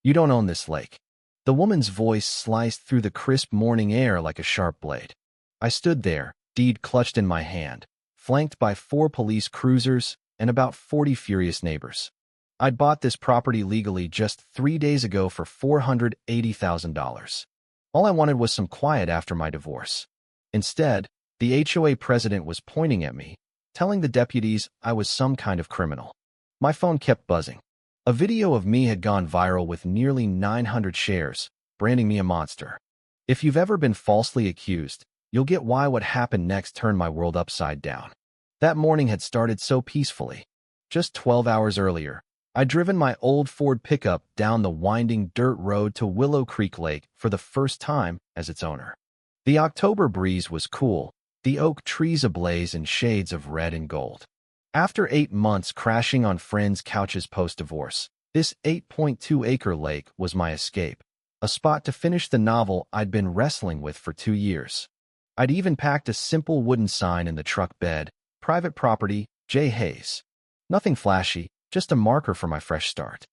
You don't own this lake. The woman's voice sliced through the crisp morning air like a sharp blade. I stood there, deed clutched in my hand, flanked by 4 police cruisers and about 40 furious neighbors. I'd bought this property legally just 3 days ago for $480,000. All I wanted was some quiet after my divorce. Instead, the HOA president was pointing at me, telling the deputies I was some kind of criminal. My phone kept buzzing. A video of me had gone viral with nearly 900 shares, branding me a monster. If you've ever been falsely accused, you'll get why what happened next turned my world upside down. That morning had started so peacefully. Just 12 hours earlier, I'd driven my old Ford pickup down the winding dirt road to Willow Creek Lake for the first time as its owner. The October breeze was cool, the oak trees ablaze in shades of red and gold. After 8 months crashing on friends' couches post-divorce, this 8.2-acre lake was my escape, a spot to finish the novel I'd been wrestling with for 2 years. I'd even packed a simple wooden sign in the truck bed, "Private property, J. Hayes." Nothing flashy, just a marker for my fresh start.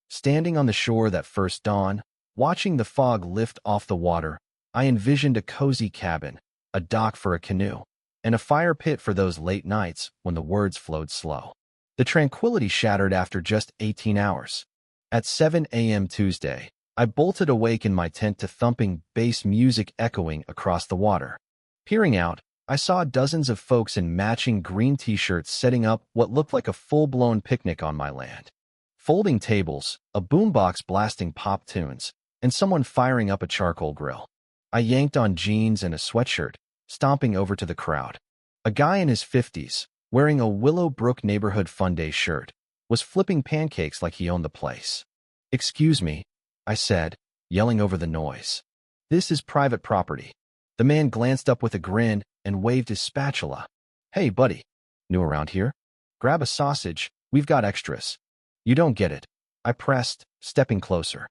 Standing on the shore that first dawn, watching the fog lift off the water, I envisioned a cozy cabin, a dock for a canoe, and a fire pit for those late nights when the words flowed slow. The tranquility shattered after just 18 hours. At 7 a.m. Tuesday, I bolted awake in my tent to thumping bass music echoing across the water. Peering out, I saw dozens of folks in matching green t-shirts setting up what looked like a full-blown picnic on my land. Folding tables, a boombox blasting pop tunes, and someone firing up a charcoal grill. I yanked on jeans and a sweatshirt, stomping over to the crowd. A guy in his 50s, wearing a Willowbrook Neighborhood Fun Day shirt, was flipping pancakes like he owned the place. "Excuse me," I said, yelling over the noise. "This is private property." The man glanced up with a grin and waved his spatula. "Hey, buddy. New around here? Grab a sausage, we've got extras." "You don't get it," I pressed, stepping closer.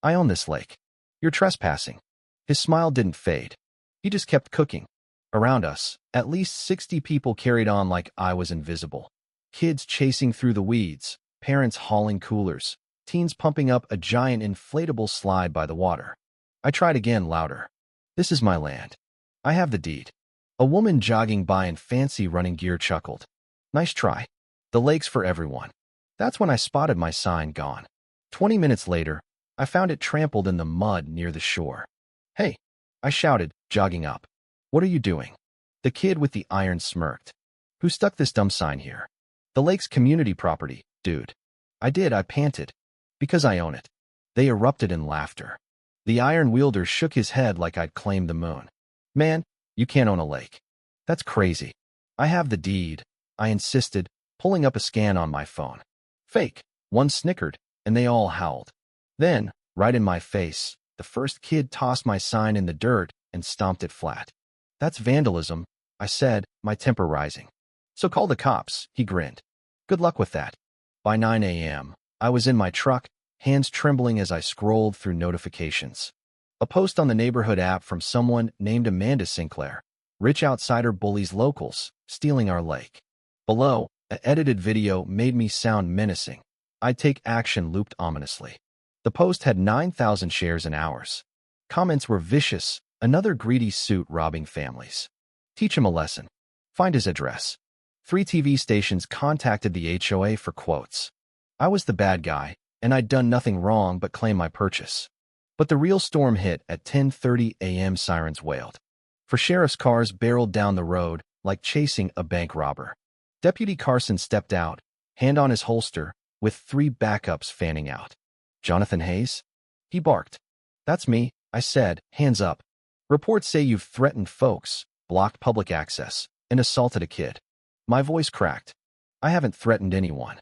"I own this lake. You're trespassing." His smile didn't fade. He just kept cooking. Around us, at least 60 people carried on like I was invisible. Kids chasing through the weeds, parents hauling coolers, teens pumping up a giant inflatable slide by the water. I tried again, louder. "This is my land. I have the deed." A woman jogging by in fancy running gear chuckled. "Nice try. The lake's for everyone." That's when I spotted my sign gone. 20 minutes later, I found it trampled in the mud near the shore. "Hey," I shouted, jogging up. "What are you doing?" The kid with the iron smirked. "Who stuck this dumb sign here?" "The lake's community property, dude." I panted. "Because I own it." They erupted in laughter. The iron wielder shook his head like I'd claimed the moon. "Man, you can't own a lake. That's crazy." "I have the deed," I insisted, pulling up a scan on my phone. "Fake." One snickered, and they all howled. Then, right in my face, the first kid tossed my sign in the dirt and stomped it flat. "That's vandalism," I said, my temper rising. "So call the cops," he grinned. "Good luck with that." By 9 a.m., I was in my truck, hands trembling as I scrolled through notifications. A post on the neighborhood app from someone named Amanda Sinclair. "Rich outsider bullies locals, stealing our lake." Below, an edited video made me sound menacing. "I'd take action" looped ominously. The post had 9,000 shares in hours. Comments were vicious. "Another greedy suit robbing families. Teach him a lesson. Find his address." 3 TV stations contacted the HOA for quotes. I was the bad guy, and I'd done nothing wrong but claim my purchase. But the real storm hit at 10:30 a.m. Sirens wailed. For sheriff's cars barreled down the road like chasing a bank robber. Deputy Carson stepped out, hand on his holster, with 3 backups fanning out. "Jonathan Hayes?" he barked. "That's me," I said, hands up. "Reports say you've threatened folks, blocked public access, and assaulted a kid." My voice cracked. "I haven't threatened anyone.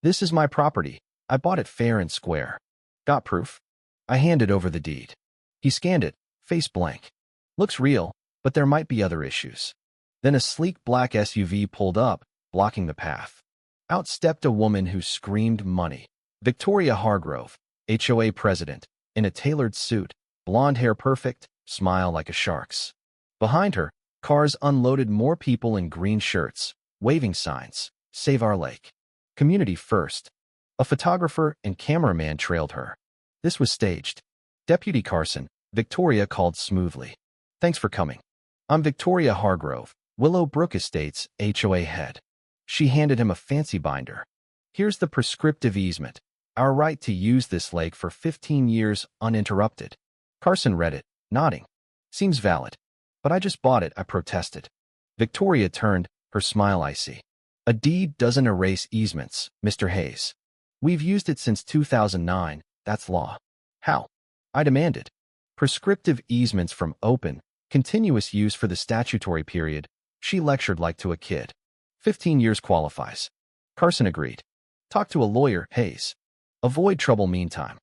This is my property. I bought it fair and square." "Got proof?" I handed over the deed. He scanned it, face blank. "Looks real, but there might be other issues." Then a sleek black SUV pulled up, blocking the path. Out stepped a woman who screamed money. Victoria Hargrove, HOA president, in a tailored suit, blonde hair perfect, smile like a shark's. Behind her, cars unloaded more people in green shirts, waving signs, "Save our lake." "Community first." A photographer and cameraman trailed her. This was staged. Deputy Carson, Victoria called smoothly. Thanks for coming. I'm Victoria Hargrove, Willow Brook Estates HOA head. She handed him a fancy binder. Here's the prescriptive easement. Our right to use this lake for 15 years uninterrupted. Carson read it, nodding. Seems valid. But I just bought it, I protested. Victoria turned, her smile icy. A deed doesn't erase easements, Mr. Hayes. We've used it since 2009, that's law. How? I demanded. Prescriptive easements from open, continuous use for the statutory period, she lectured like to a kid. 15 years qualifies. Carson agreed. Talk to a lawyer, Hayes. Avoid trouble meantime.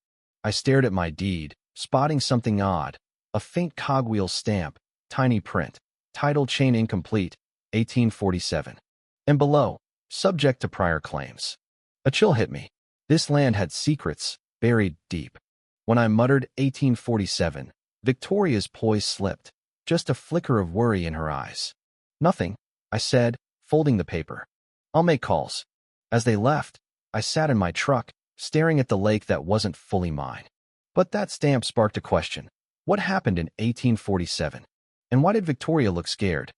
I stared at my deed, spotting something odd. A faint cogwheel stamp, tiny print, title chain incomplete, 1847. And below, subject to prior claims. A chill hit me. This land had secrets, buried deep. When I muttered 1847, Victoria's poise slipped, just a flicker of worry in her eyes. Nothing, I said, folding the paper. I'll make calls. As they left, I sat in my truck, staring at the lake that wasn't fully mine. But that stamp sparked a question. What happened in 1847? And why did Victoria look scared?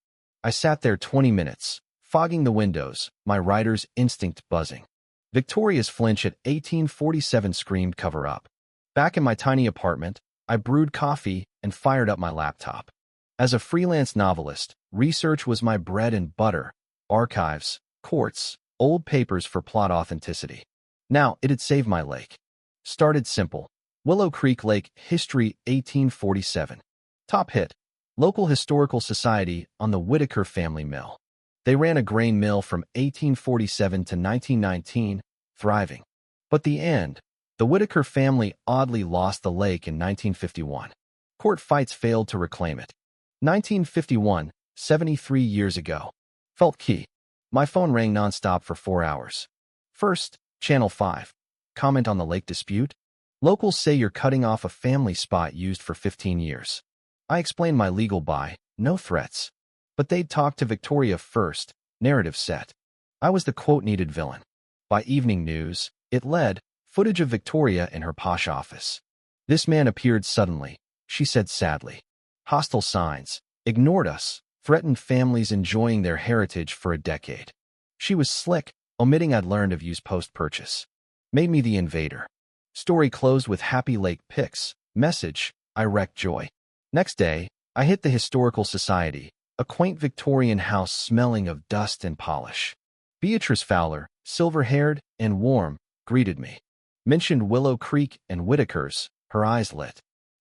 I sat there 20 minutes, fogging the windows, my writer's instinct buzzing. Victoria's flinch at 1847 screamed cover up. Back in my tiny apartment, I brewed coffee and fired up my laptop. As a freelance novelist, research was my bread and butter. Archives, courts, old papers for plot authenticity. Now, it'd save my lake. Started simple. Willow Creek Lake History 1847. Top hit. Local Historical Society on the Whitaker family mill. They ran a grain mill from 1847 to 1919, thriving. But the end. The Whitaker family oddly lost the lake in 1951. Court fights failed to reclaim it. 1951, 73 years ago. Felt key. My phone rang nonstop for 4 hours. First, Channel 5. Comment on the lake dispute? Locals say you're cutting off a family spot used for 15 years. I explained my legal buy, no threats. But they'd talk to Victoria first, narrative set. I was the quote-needed villain. By evening news, it led, footage of Victoria in her posh office. This man appeared suddenly, she said sadly. Hostile signs, ignored us, threatened families enjoying their heritage for a decade. She was slick, omitting I'd learned of use post-purchase. Made me the invader. Story closed with happy lake pics. Message, I wrecked joy. Next day, I hit the Historical Society, a quaint Victorian house smelling of dust and polish. Beatrice Fowler, silver-haired and warm, greeted me. Mentioned Willow Creek and Whitaker's, her eyes lit.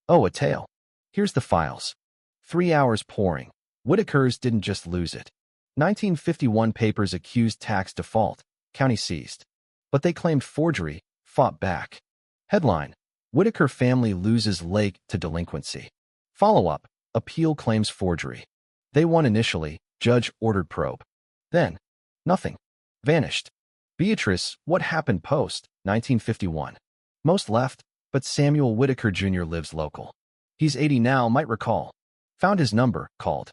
Oh, a tale. Here's the files. 3 hours pouring. Whitaker's didn't just lose it. 1951 papers accused tax default, county seized. But they claimed forgery, fought back. Headline, Whitaker family loses lake to delinquency. Follow-up, appeal claims forgery. They won initially, judge ordered probe. Then, nothing. Vanished. Beatrice, what happened post, 1951? Most left, but Samuel Whitaker Jr. lives local. He's 80 now, might recall. Found his number, called.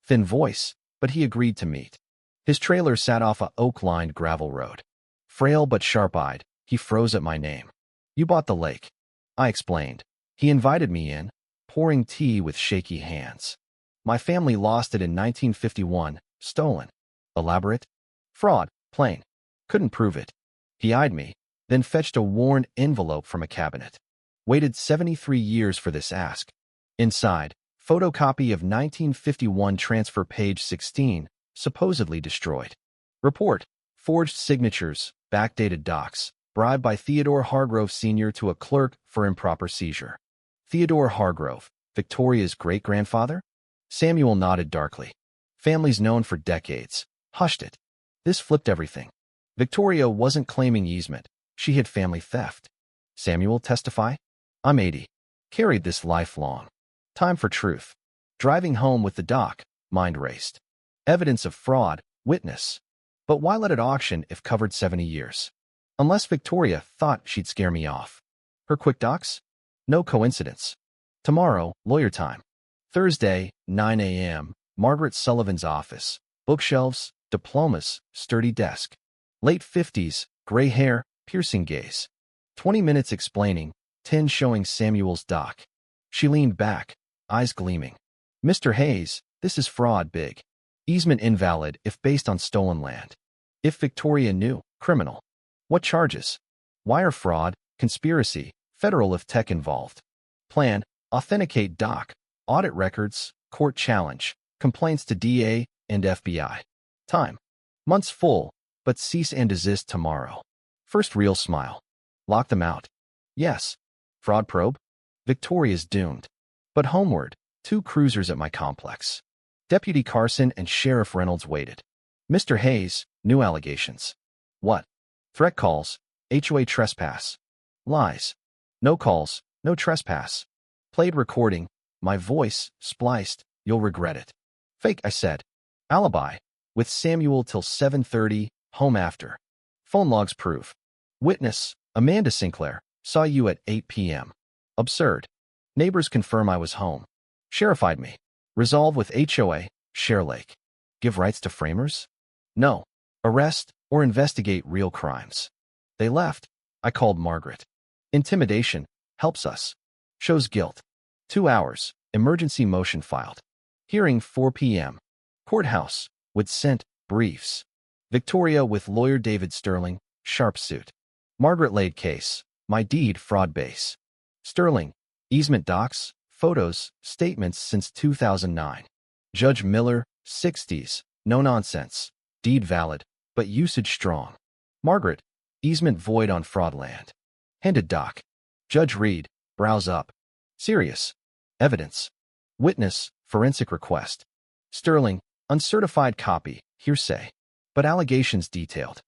Thin voice, but he agreed to meet. His trailer sat off a oak-lined gravel road. Frail but sharp-eyed, he froze at my name. You bought the lake. I explained. He invited me in, pouring tea with shaky hands. My family lost it in 1951, stolen. Elaborate? Fraud, plain. Couldn't prove it. He eyed me, then fetched a worn envelope from a cabinet. Waited 73 years for this ask. Inside, photocopy of 1951 transfer page 16, supposedly destroyed. Report, forged signatures, backdated docs, bribed by Theodore Hargrove Sr. to a clerk for improper seizure. Theodore Hargrove, Victoria's great-grandfather? Samuel nodded darkly. Family's known for decades. Hushed it. This flipped everything. Victoria wasn't claiming easement. She hid family theft. Samuel testify? I'm 80. Carried this lifelong. Time for truth. Driving home with the doc, mind raced. Evidence of fraud, witness. But why let it auction if covered 70 years? Unless Victoria thought she'd scare me off. Her quick docs? No coincidence. Tomorrow, lawyer time. Thursday, 9 a.m., Margaret Sullivan's office. Bookshelves, diplomas, sturdy desk. Late 50s, gray hair, piercing gaze. 20 minutes explaining, 10 showing Samuel's doc. She leaned back, eyes gleaming. Mr. Hayes, this is fraud big. Easement invalid if based on stolen land. If Victoria knew, criminal. What charges? Wire fraud, conspiracy, federal if tech involved. Plan, authenticate doc, audit records, court challenge, complaints to DA and FBI. Time. Months full, but cease and desist tomorrow. First real smile. Lock them out. Yes. Fraud probe? Victoria's doomed. But homeward, 2 cruisers at my complex. Deputy Carson and Sheriff Reynolds waited. Mr. Hayes, new allegations. What? Threat calls, HOA trespass. Lies. No calls, no trespass. Played recording, my voice, spliced, you'll regret it. Fake, I said. Alibi, with Samuel till 7:30, home after. Phone logs prove. Witness, Amanda Sinclair, saw you at 8 p.m. Absurd. Neighbors confirm I was home. Sherified me. Resolve with HOA, Share Lake. Give rights to framers? No. Arrest or investigate real crimes. They left. I called Margaret. Intimidation helps us. Shows guilt. 2 hours. Emergency motion filed. Hearing 4 p.m. Courthouse with sent briefs. Victoria with lawyer David Sterling, sharp suit. Margaret laid case. My deed fraud base. Sterling, easement docs, photos, statements since 2009. Judge Miller, 60s, no nonsense. Deed valid, but usage strong. Margaret, easement void on fraud land. Handed doc. Judge Reed, browse up. Serious. Evidence. Witness, forensic request. Sterling, uncertified copy, hearsay. But allegations detailed.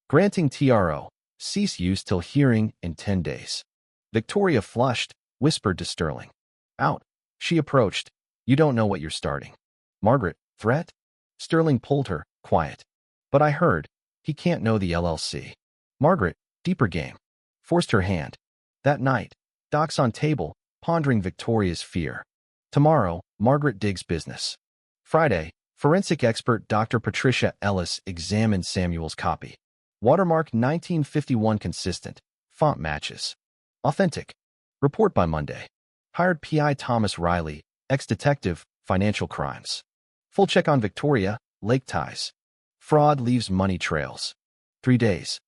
Granting TRO, cease use till hearing in 10 days. Victoria flushed, whispered to Sterling. Out. She approached. You don't know what you're starting. Margaret, threat? Sterling pulled her, quiet. But I heard. He can't know the LLC. Margaret, deeper game. Forced her hand. That night, docs on table, pondering Victoria's fear. Tomorrow, Margaret digs business. Friday, forensic expert Dr. Patricia Ellis examined Samuel's copy. Watermark 1951 consistent. Font matches. Authentic. Report by Monday. Hired PI Thomas Riley, ex-detective, financial crimes. Full check on Victoria, lake ties. Fraud leaves money trails. 3 days.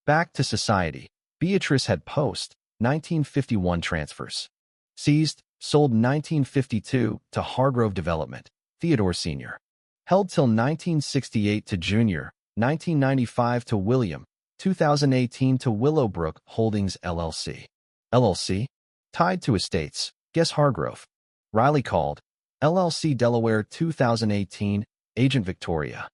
Back to society. Beatrice had post, 1951 transfers. Seized, sold 1952 to Hargrove Development, Theodore Sr. Held till 1968 to Junior, 1995 to William, 2018 to Willowbrook Holdings LLC. LLC? Tied to estates. Guess Hargrove. Riley called. LLC Delaware 2018, Agent Victoria.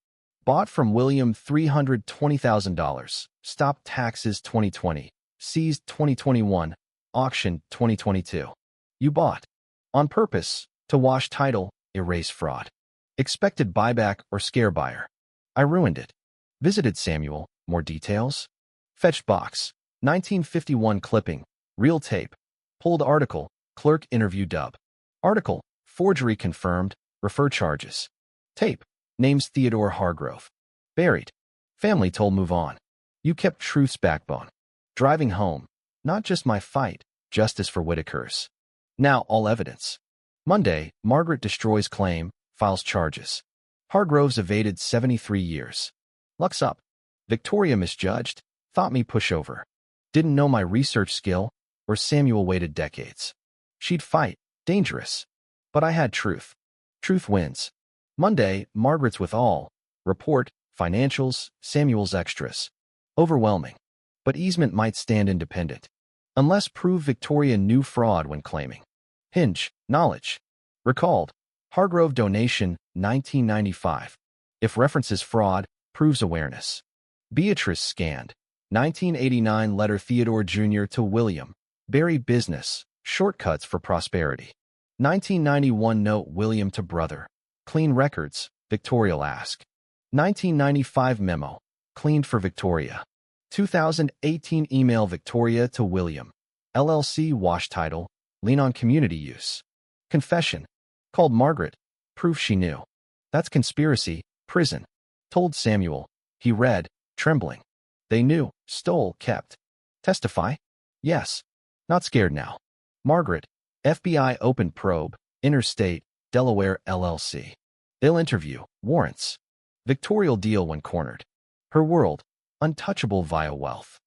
Bought from William $320,000. Stopped taxes 2020. Seized 2021. Auction 2022. You bought. On purpose. To wash title, erase fraud. Expected buyback or scare buyer. I ruined it. Visited Samuel. More details? Fetched box. 1951 clipping. Real tape. Pulled article. Clerk interview dub. Article. Forgery confirmed. Refer charges. Tape. Names Theodore Hargrove. Buried. Family told move on. You kept truth's backbone. Driving home. Not just my fight. Justice for Whitakers. Now all evidence. Monday, Margaret destroys claim. Files charges. Hargrove's evaded 73 years. Luck's up. Victoria misjudged. Thought me pushover. Didn't know my research skill. Or Samuel waited decades. She'd fight. Dangerous. But I had truth. Truth wins. Monday, Margaret's with all. Report, financials, Samuel's extras. Overwhelming. But easement might stand independent. Unless prove Victoria knew fraud when claiming. Hinge, knowledge. Recalled. Hargrove donation, 1995. If references fraud, proves awareness. Beatrice scanned. 1989 letter Theodore Jr. to William. Berry business. Shortcuts for prosperity. 1991 note William to brother. Clean records. Victoria'll ask. 1995 memo. Cleaned for Victoria. 2018 email Victoria to William. LLC wash title. Lean on community use. Confession. Called Margaret. Proof she knew. That's conspiracy. Prison. Told Samuel. He read, trembling. They knew. Stole. Kept. Testify? Yes. Not scared now. Margaret, FBI opened probe, Interstate, Delaware LLC. They'll interview, warrants. Victoria'll deal when cornered. Her world, untouchable via wealth.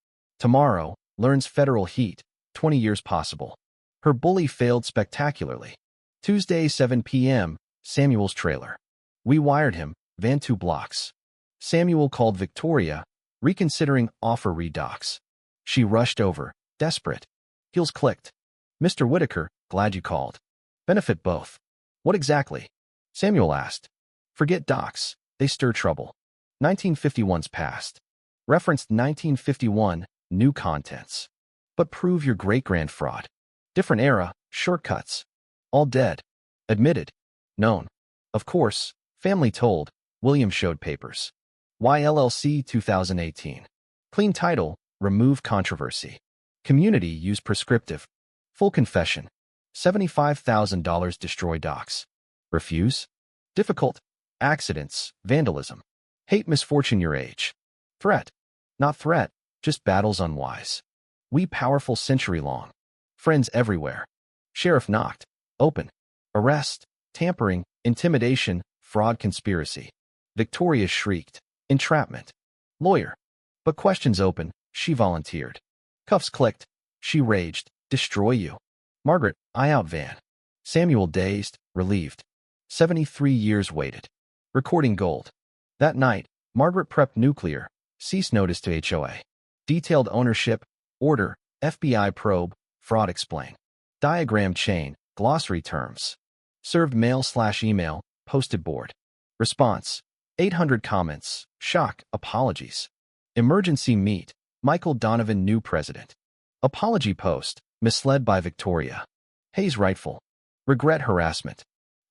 Tomorrow, learns federal heat, 20 years possible. Her bully failed spectacularly. Tuesday, 7 p.m., Samuel's trailer. We wired him, van 2 blocks. Samuel called Victoria, reconsidering offer redox. She rushed over, desperate. Heels clicked. Mr. Whitaker, glad you called. Benefit both. What exactly? Samuel asked. Forget docs, they stir trouble. 1951's past. Referenced 1951, new contents. But prove your great-grand fraud. Different era, shortcuts. All dead. Admitted. Known. Of course, family told, William showed papers. YLLC 2018. Clean title, remove controversy. Community use prescriptive. Full confession. $75,000 destroy docs. Refuse? Difficult. Accidents, vandalism. Hate misfortune your age. Threat. Not threat, just battles unwise. We powerful century long. Friends everywhere. Sheriff knocked. Open. Arrest. Tampering. Intimidation. Fraud conspiracy. Victoria shrieked. Entrapment. Lawyer. But questions open. She volunteered. Cuffs clicked. She raged. Destroy you. Margaret, eye out van. Samuel dazed, relieved. 73 years waited. Recording gold. That night, Margaret prepped nuclear. Cease notice to HOA. Detailed ownership. Order. FBI probe. Fraud explain. Diagram chain. Glossary terms. Served mail/email. Posted board. Response. 800 comments. Shock. Apologies. Emergency meet. Michael Donovan new president. Apology post. Misled by Victoria. Hayes rightful. Regret harassment.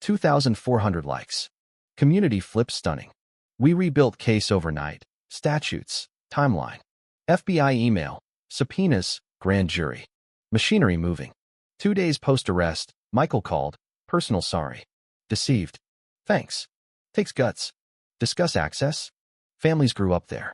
2,400 likes. Community flip stunning. We rebuilt case overnight. Statutes. Timeline. FBI email. Subpoenas. Grand jury. Machinery moving. 2 days post-arrest, Michael called. Personal sorry. Deceived. Thanks. Takes guts. Discuss access. Families grew up there.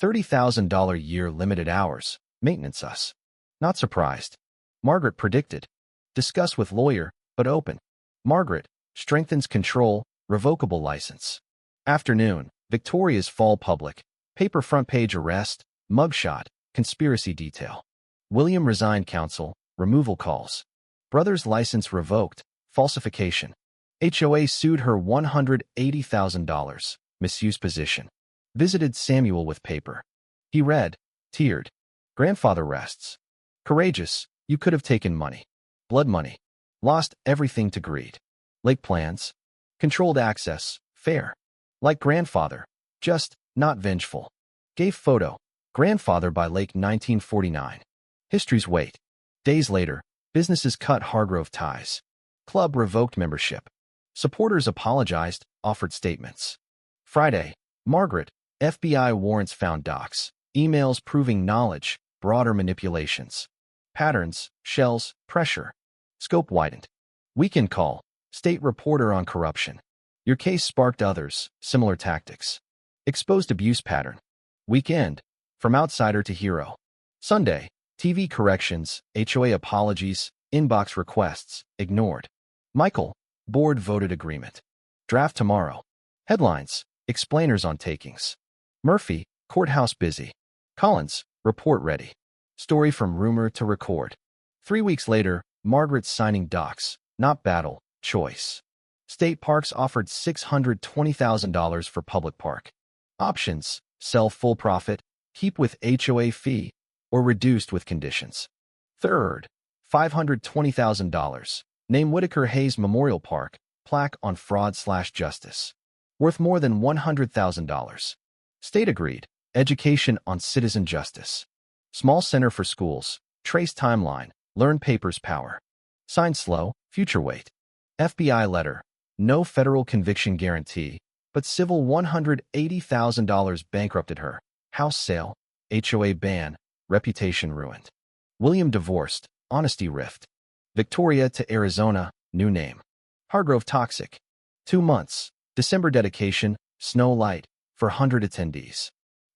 $30,000 year limited hours. Maintenance us. Not surprised. Margaret predicted. Discuss with lawyer, but open. Margaret, strengthens control, revocable license. Afternoon, Victoria's fall public. Paper front page arrest, mugshot, conspiracy detail. William resigned counsel, removal calls. Brother's license revoked, falsification. HOA sued her $180,000, misuse position. Visited Samuel with paper. He read, teared. Grandfather rests. Courageous, you could have taken money. Blood money. Lost everything to greed. Lake plans. Controlled access, fair. Like grandfather, just, not vengeful. Gave photo. Grandfather by lake 1949. History's weight. Days later, businesses cut Hargrove ties. Club revoked membership. Supporters apologized, offered statements. Friday, Margaret, FBI warrants found docs. Emails proving knowledge, broader manipulations. Patterns, shells, pressure. Scope widened. Weekend call. State reporter on corruption. Your case sparked others, similar tactics. Exposed abuse pattern. Weekend. From outsider to hero. Sunday. TV corrections, HOA apologies, inbox requests, ignored. Michael. Board voted agreement. Draft tomorrow. Headlines. Explainers on takings. Murphy. Courthouse busy. Collins. Report ready. Story from rumor to record. 3 weeks later, Margaret's signing docs, not battle, choice. State parks offered $620,000 for public park. Options, sell full profit, keep with HOA fee, or reduced with conditions. Third, $520,000. Name Whitaker Hayes Memorial Park, plaque on fraud/justice. Worth more than $100,000. State agreed, education on citizen justice. Small center for schools, trace timeline, learn papers power. Signed slow, future wait. FBI letter, no federal conviction guarantee, but civil $180,000 bankrupted her. House sale, HOA ban, reputation ruined. William divorced, honesty rift. Victoria to Arizona, new name. Hargrove toxic. 2 months, December dedication, snow light, for 100 attendees.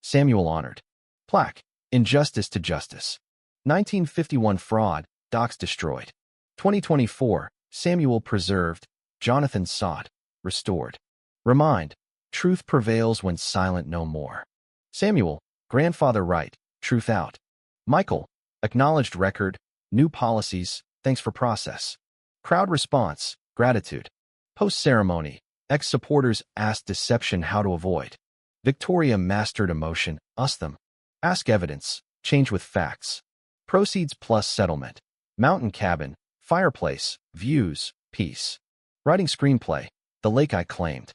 Samuel honored. Plaque, injustice to justice. 1951 fraud, docs destroyed. 2024, Samuel preserved, Jonathan sought, restored. Remind, truth prevails when silent no more. Samuel, grandfather right, truth out. Michael, acknowledged record, new policies, thanks for process. Crowd response, gratitude. Post-ceremony, ex-supporters asked deception how to avoid. Victoria mastered emotion, us them. Ask evidence, change with facts. Proceeds plus settlement. Mountain cabin, fireplace, views, peace. Writing screenplay, the lake I claimed.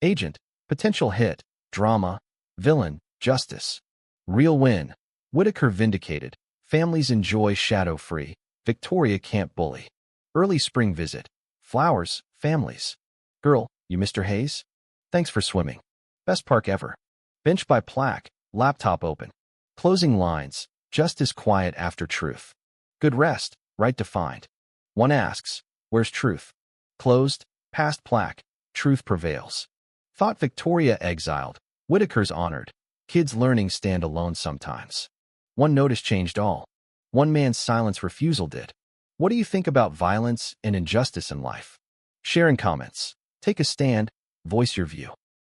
Agent, potential hit, drama, villain, justice. Real win, Whitaker vindicated, families enjoy shadow-free, Victoria can't bully. Early spring visit, flowers, families. Girl, you Mr. Hayes? Thanks for swimming. Best park ever. Bench by plaque, laptop open. Closing lines, justice quiet after truth. Good rest, right defined. One asks, where's truth? Closed, past plaque, truth prevails. Thought Victoria exiled, Whitaker's honored. Kids learning stand alone sometimes. One notice changed all. One man's silence refusal did. What do you think about violence and injustice in life? Share in comments. Take a stand, voice your view.